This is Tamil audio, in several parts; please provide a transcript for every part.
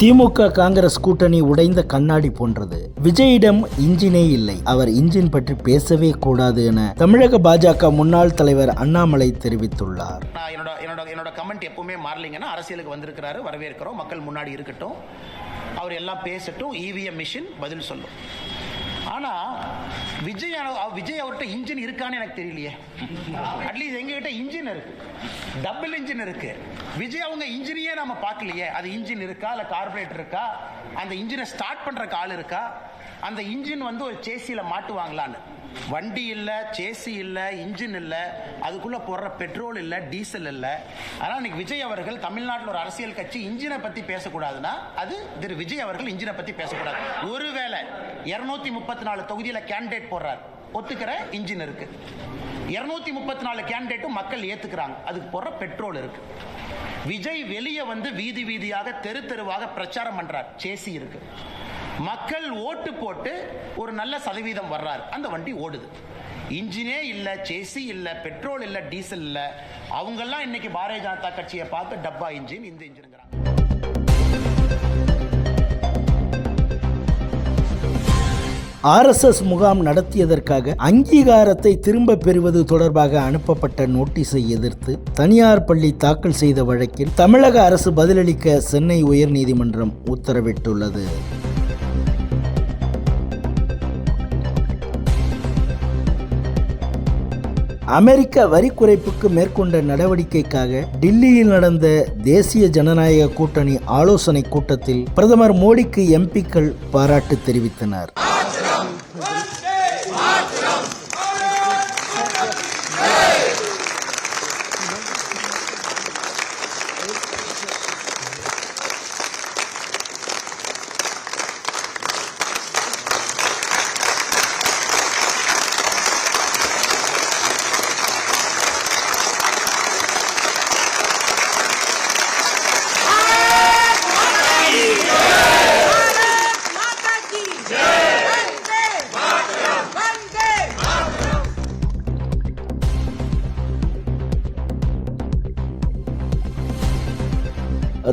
திமுக காங்கிரஸ் கூட்டணி உடைந்த கண்ணாடி போன்றது. விஜயிடம் இன்ஜினே இல்லை, அவர் இன்ஜின் பற்றி பேசவே கூடாது என தமிழக பாஜக முன்னாள் தலைவர் அண்ணாமலை தெரிவித்துள்ளார். என்னோட கமெண்ட் எப்பவுமே மாறலிங்கன்னா, அரசியலுக்கு வந்திருக்கிறாரு, வரவேற்கிறோம், மக்கள் முன்னாடி இருக்கட்டும், அவர் எல்லாம் பேசட்டும், இவிஎம் மிஷின் பதில் சொல்லும். ஆனா விஜய் அவர்கிட்ட இன்ஜின் இருக்கான்னு எனக்கு தெரியலையே. அட்லீஸ்ட் எங்ககிட்ட இன்ஜின் இருக்கு, டபுள் இன்ஜின் இருக்கு. விஜய் அவங்க இன்ஜினையே நம்ம பார்க்கலையே. அது இன்ஜின் இருக்கா, இல்ல கார்பரேட்டர் இருக்கா, அந்த இன்ஜினை ஸ்டார்ட் பண்றக்கு ஆள் இருக்கா, அந்த இன்ஜின் ஒரு சேசியில மாட்டுவாங்களான்னு. வண்டி இல்ல, சேசி இல்ல, இன்ஜின் இல்ல, அதுக்குள்ள போடுற பெட்ரோல் இல்ல, டீசல் இல்ல. ஆனா இன்னைக்கு விஜய் அவர்கள் தமிழ்நாட்டில் ஒரு அரசியல் கட்சி இன்ஜினை பத்தி பேசக்கூடாதுன்னா அது திரு விஜய் அவர்கள் இன்ஜினை பத்தி பேசக்கூடாது. ஒருவேளை 234 தொகுதியில கேண்டிடேட் போடுறார், ஒத்துக்கிற இன்ஜின் இருக்கு. 234 கேண்டிடேட்டும் மக்கள் ஏத்துக்கிறாங்க, அதுக்கு போடுற பெட்ரோல் இருக்கு. விஜய் வெளியே வீதி வீதியாக தெரு தெருவாக பிரச்சாரம் பண்றார், சேசி இருக்கு. மக்கள் ஓட்டு போட்டு ஒரு நல்ல சதவீதம் வர்றாரு, அந்த வண்டி ஓடுது. இன்ஜினே இல்ல, சேசி இல்ல, பெட்ரோல் இல்ல, டீசல் இல்ல. அவங்க எல்லாம் இன்னைக்கு பாரதிய ஜனதா கட்சியை பார்த்து டப்பா இன்ஜின், இந்த இன்ஜின்ங்கிறாங்க. RSS முகாம் நடத்தியதற்காக அங்கீகாரத்தை திரும்ப பெறுவது தொடர்பாக அனுப்பப்பட்ட நோட்டீஸை எதிர்த்து தனியார் பள்ளி தாக்கல் செய்த வழக்கில் தமிழக அரசு பதிலளிக்க சென்னை உயர்நீதிமன்றம் உத்தரவிட்டுள்ளது. அமெரிக்க வரி குறைப்புக்கு மேற்கொண்ட நடவடிக்கைக்காக டில்லியில் நடந்த தேசிய ஜனநாயக கூட்டணி ஆலோசனை கூட்டத்தில் பிரதமர் மோடிக்கு எம்பிக்கள் பாராட்டு தெரிவித்தனர்.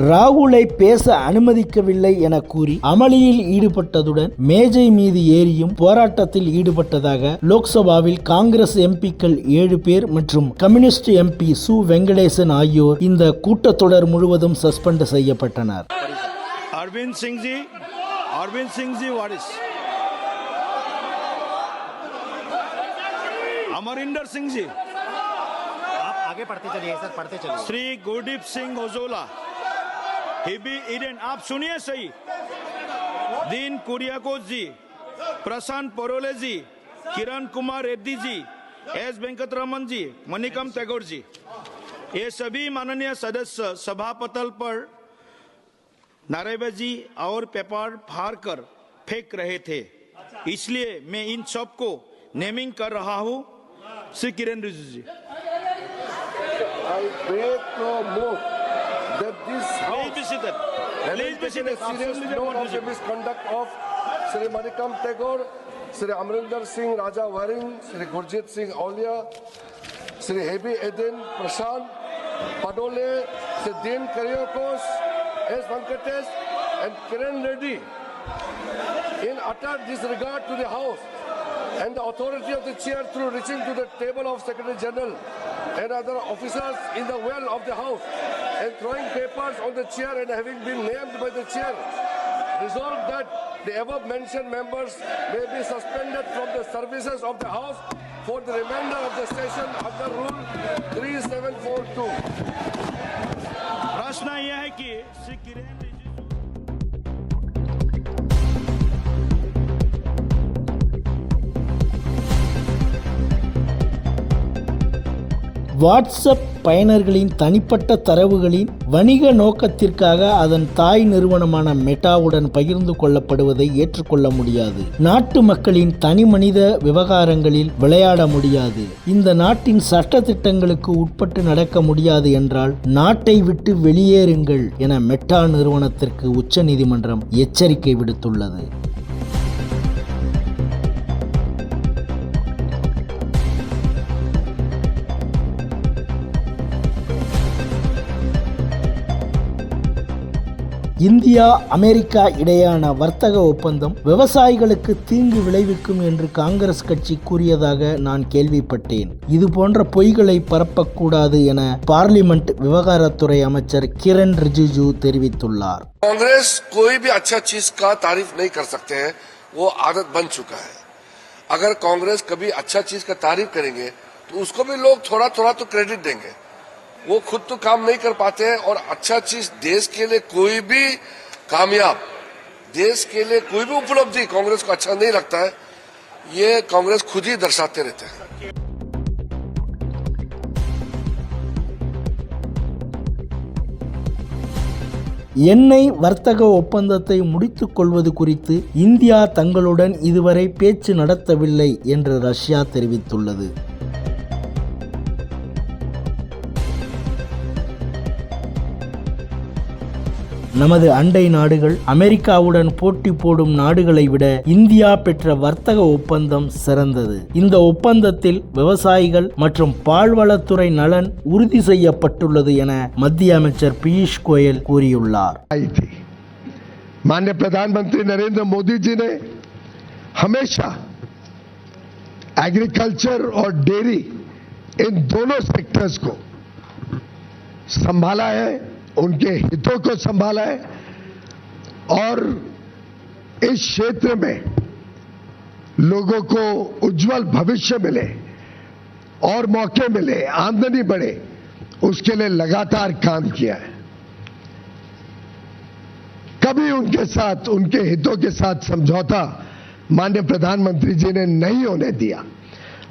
ராகுலை பேச அனுமதிக்கவில்லை என கூறி அமளியில் ஈடுபட்டதுடன் மேஜை மீது ஏறியும் போராட்டத்தில் ஈடுபட்டதாக லோக்சபாவில் காங்கிரஸ் எம்பிக்கள் 7 பேர் மற்றும் கம்யூனிஸ்ட் எம்பி சு வெங்கடேசன் ஆகியோர் இந்த கூட்டத்தொடர் முழுவதும் சஸ்பெண்ட் செய்யப்பட்டனர். அரவிந்த் சிங்ஜி வாரிஸ், अमरिंदर सिंह जी, आप आगे पढ़ते चलिए सर, पढ़ते चलिए. श्री गुरदीप सिंह ओजोला, हिबी ईडन, आप सुनिए सही, दीन कुरियाकोस जी, प्रशांत परोले जी, किरण कुमार रेड्डी जी, एस वेंकटरमन जी, मणिकम टैगोर जी, ये सभी माननीय सदस्य सभापटल पर नारेबाजी और पेपर फाड़ कर फेंक रहे थे. इसलिए मैं इन सब को नेमिंग कर रहा हूं. श्री किरण रिजिजू जी, I beg to move that this house please be seated. serious note of the misconduct of Sri Manikam Tagore, Sri Amrinder Singh Raja Waring, Sri Gurjit Singh Aulia, Sri Hebi Eden Prashant Padole, Sri Dean Karyakos, S. Venkatesh and Kiran Reddy in utter disregard to the house and the authority of the chair through reaching to the table of Secretary General and other officers in the well of the house and throwing papers on the chair and having been named by the chair, resolved that the above mentioned members may be suspended from the services of the house for the remainder of the session under Rule 3742. प्रश्न यह है कि श्री किरण வாட்ஸ்அப் பயனர்களின் தனிப்பட்ட தரவுகளின் வணிக நோக்கத்திற்காக அதன் தாய் நிறுவனமான மெட்டாவுடன் பகிர்ந்து கொள்ளப்படுவதை ஏற்றுக்கொள்ள முடியாது. நாட்டு மக்களின் தனி மனித விவகாரங்களில் விளையாட முடியாது. இந்த நாட்டின் சட்ட திட்டங்களுக்கு உட்பட்டு நடக்க முடியாது என்றால் நாட்டை விட்டு வெளியேறுங்கள் என மெட்டா நிறுவனத்திற்கு உச்சநீதிமன்றம் எச்சரிக்கை விடுத்துள்ளது. இந்தியா அமெரிக்கா இடையேயான வர்த்தக ஒப்பந்தம் விவசாயிகளுக்கு தீங்கு விளைவிக்கும் என்று காங்கிரஸ் கட்சி கூறியதாக நான் கேள்விப்பட்டேன். இது போன்ற பொய்களை பரப்பக்கூடாது என பார்லிமெண்ட் விவகாரத்துறை அமைச்சர் கிரண் ரிஜிஜு தெரிவித்துள்ளார். कांग्रेस कोई भी अच्छा चीज का तारीफ नहीं कर सकते हैं, वो आदत बन चुका है. अगर कांग्रेस कभी अच्छा चीज का तारीफ करेंगे तो उसको भी लोग थोड़ा थोड़ा तो क्रेडिट देंगे. वो खुद तो काम नहीं कर पाते हैं और अच्छा चीज देश के लिए कोई भी कामयाब, देश के लिए कोई भी उपलब्धि कांग्रेस को अच्छा नहीं लगता है. ये कांग्रेस खुद ही दर्शाते रहते हैं. எண்ணெய் வர்த்தக ஒப்பந்தத்தை முடித்துக் கொள்வது குறித்து இந்தியா தங்களுடன் இதுவரை பேச்சு நடத்தவில்லை என்று ரஷ்யா தெரிவித்துள்ளது. நமது அண்டை நாடுகள் அமெரிக்காவுடன் போட்டி போடும் நாடுகளை விட இந்தியா பெற்ற வர்த்தக ஒப்பந்தம் சிறந்தது. இந்த ஒப்பந்தத்தில் விவசாயிகள் மற்றும் பால்வளத்துறை நலன் உறுதி செய்யப்பட்டுள்ளது என மத்திய அமைச்சர் பியூஷ் கோயல் கூறியுள்ளார். माननीय प्रधानमंत्री नरेंद्र मोदी जी ने हमेशा एग्रीकल्चर और डेयरी इन दोनों सेक्टर्स को संभाला है, उनके हितों को संभाला है और इस क्षेत्र में लोगों को उज्जवल भविष्य मिले और मौके मिले, आमदनी बढ़े, उसके लिए लगातार काम किया है. कभी उनके साथ, उनके हितों के साथ समझौता माननीय प्रधानमंत्री जी ने नहीं होने दिया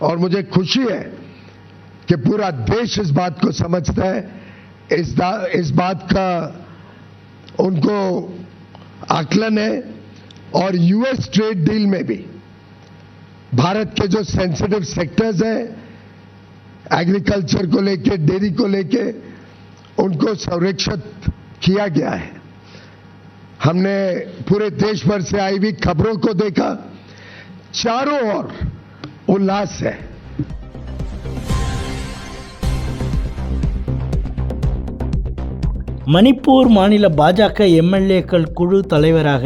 और मुझे खुशी है कि पूरा देश इस बात को समझता है. इस बात का उनको आकलन है और यूएस ट्रेड डील में भी भारत के जो सेंसिटिव सेक्टर्स हैं, एग्रीकल्चर को लेके, डेयरी को लेके, उनको संरक्षित किया गया है. हमने पूरे देश भर से आई हुई खबरों को देखा, चारों ओर उल्लास है. மணிப்பூர் மாநில பாஜக எம்எல்ஏக்கள் குழு தலைவராக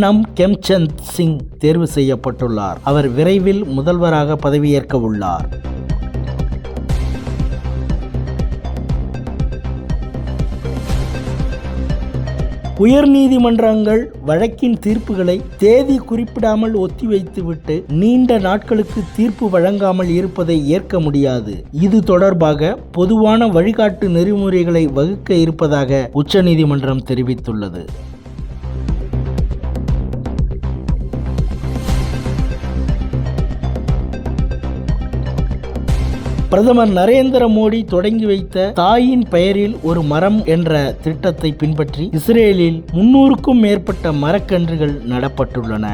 நம் கெம்சந்த் சிங் தேர்வு செய்யப்பட்டுள்ளார். அவர் விரைவில் முதல்வராக பதவியேற்க உள்ளார். உயர்நீதிமன்றங்கள் வழக்கின் தீர்ப்புகளை தேதி குறிப்பிடாமல் ஒத்திவைத்துவிட்டு நீண்ட நாட்களுக்கு தீர்ப்பு வழங்காமல் இருப்பதை ஏற்க முடியாது. இது தொடர்பாக பொதுவான வழிகாட்டு நெறிமுறைகளை வகுக்க இருப்பதாக உச்சநீதிமன்றம் தெரிவித்துள்ளது. பிரதமர் நரேந்திர மோடி தொடங்கி வைத்த தாயின் பெயரில் ஒரு மரம் என்ற திட்டத்தை பின்பற்றி இஸ்ரேலில் 300க்கும் மேற்பட்ட மரக்கன்றுகள் நடப்பட்டுள்ளன.